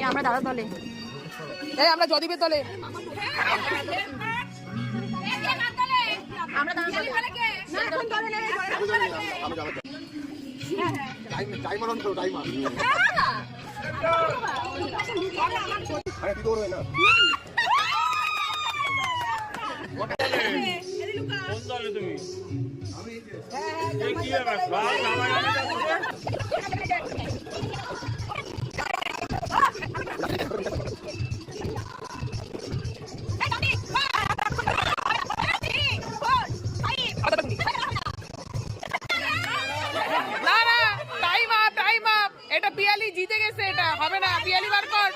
আমরা দাদা দলে, এই আমরা জদিবের দলে। আমরা দাদা দলে। না এখন দলে নেই, টাইমার অন করো, টাইমার। আরে তুই দৌড় না। কোন দলে তুমি? এই কি ব্যাপার? বাল আমার এটা পিয়ালি জিতে গেছে, এটা হবে না। পিয়ালি বার কর,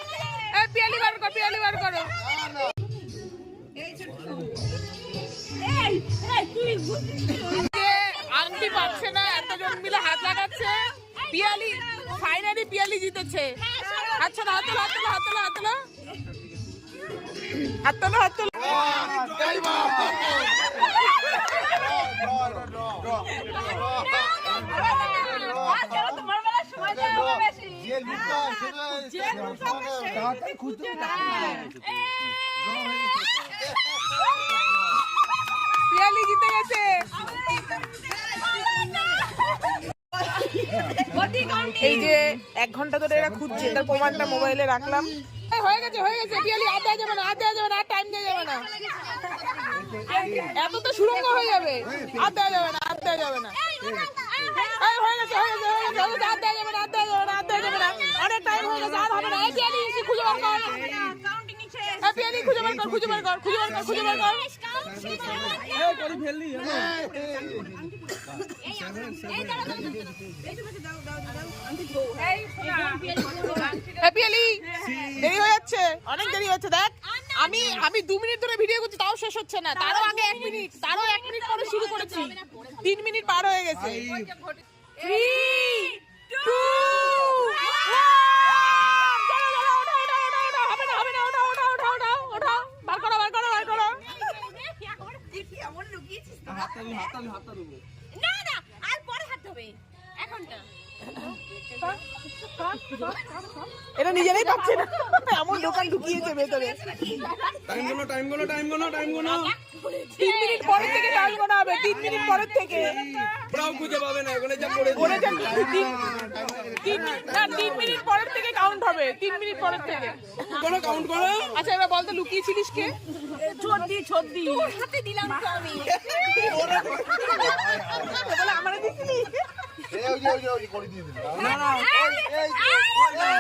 পিয়ালি বার কর, পিয়ালি বার করো। আংটি পাচ্ছে না, এতজন মিলে হাত লাগাচ্ছে। পিয়ালি ফাইনালি পিয়ালি জিতেছে। আচ্ছা হাত তোলো, হাত তোলো, হাত তোলো, হাত তোলো, হাত তোলো, হাত তোলো। পিয়ালি জিতে গেছে। এই যে 1 ঘন্টা ধরে এরা খুঁজছে, তার প্রমাণটা মোবাইলে রাখলাম। হয়ে গেছে, হয়ে গেছে। পিয়ালি আর দেওয়া যাবে না, আর দেওয়া যাবে না, আর টাইম দেওয়া যাবে না। এত তো সুরঙ্গ হয়ে যাবে, আর দেওয়া যাবে না, আর দেওয়া যাবে না। হয়ে গেছে, হয়ে গেছে, হয়ে গেছে, আর দেওয়া যাবে না, আর দেওয়া যাবে না, আর দেওয়া যাবে না। অনেক টাইম হয়ে গেছে, আর হবে না। এই পিয়ালি খুঁজে বার কর, পিয়ালি খুঁজে বার কর, খুঁজে বার কর, খুঁজে বার কর, খুঁজে বার কর। পিয়ালি দেরি হয়ে যাচ্ছে, অনেক দেরি হচ্ছে। দেখ আমি 2 মিনিট ধরে ভিডিও করছি, তাও শেষ হচ্ছে না। তারও আগে 1 মিনিট, তারও 1 মিনিট পরে শুরু করেছি। 3 মিনিট পার হয়ে গেছে। 3, 2, 1 হবে না, হবে না। ওঠাও, ওঠাও, ওঠাও, ওঠাও, ওঠাও, বার করো, বার করো, বার করো। না না আর পরে হাত হবে, এখন না। এটা নিজেরাই পাচ্ছে না, এমন দোকান ঢুকিয়েছে ভেতরে। টাইম গোনো, টাইম গোনো, টাইম গোনো, টাইম গোনো। 3 মিনিট পরের থেকে টাইম গোনা হবে, 3 মিনিট পরের থেকে। পুরাও খুঁজে পাবে না, ওখানে যা পড়ে পরে যান। 3 মিনিট পরের থেকে কাউন্ট হবে, 3 মিনিট পরের থেকে। কোনো কাউন্ট করো। আচ্ছা এবার বল তো লুকিয়েছিলিস কে? ছদ্দি, ছদ্দি তোর হাতে দিলাম তো আমি। বলে আমারে দিছিলি? এই ওই করে দিয়ে দিলাম। না না। এই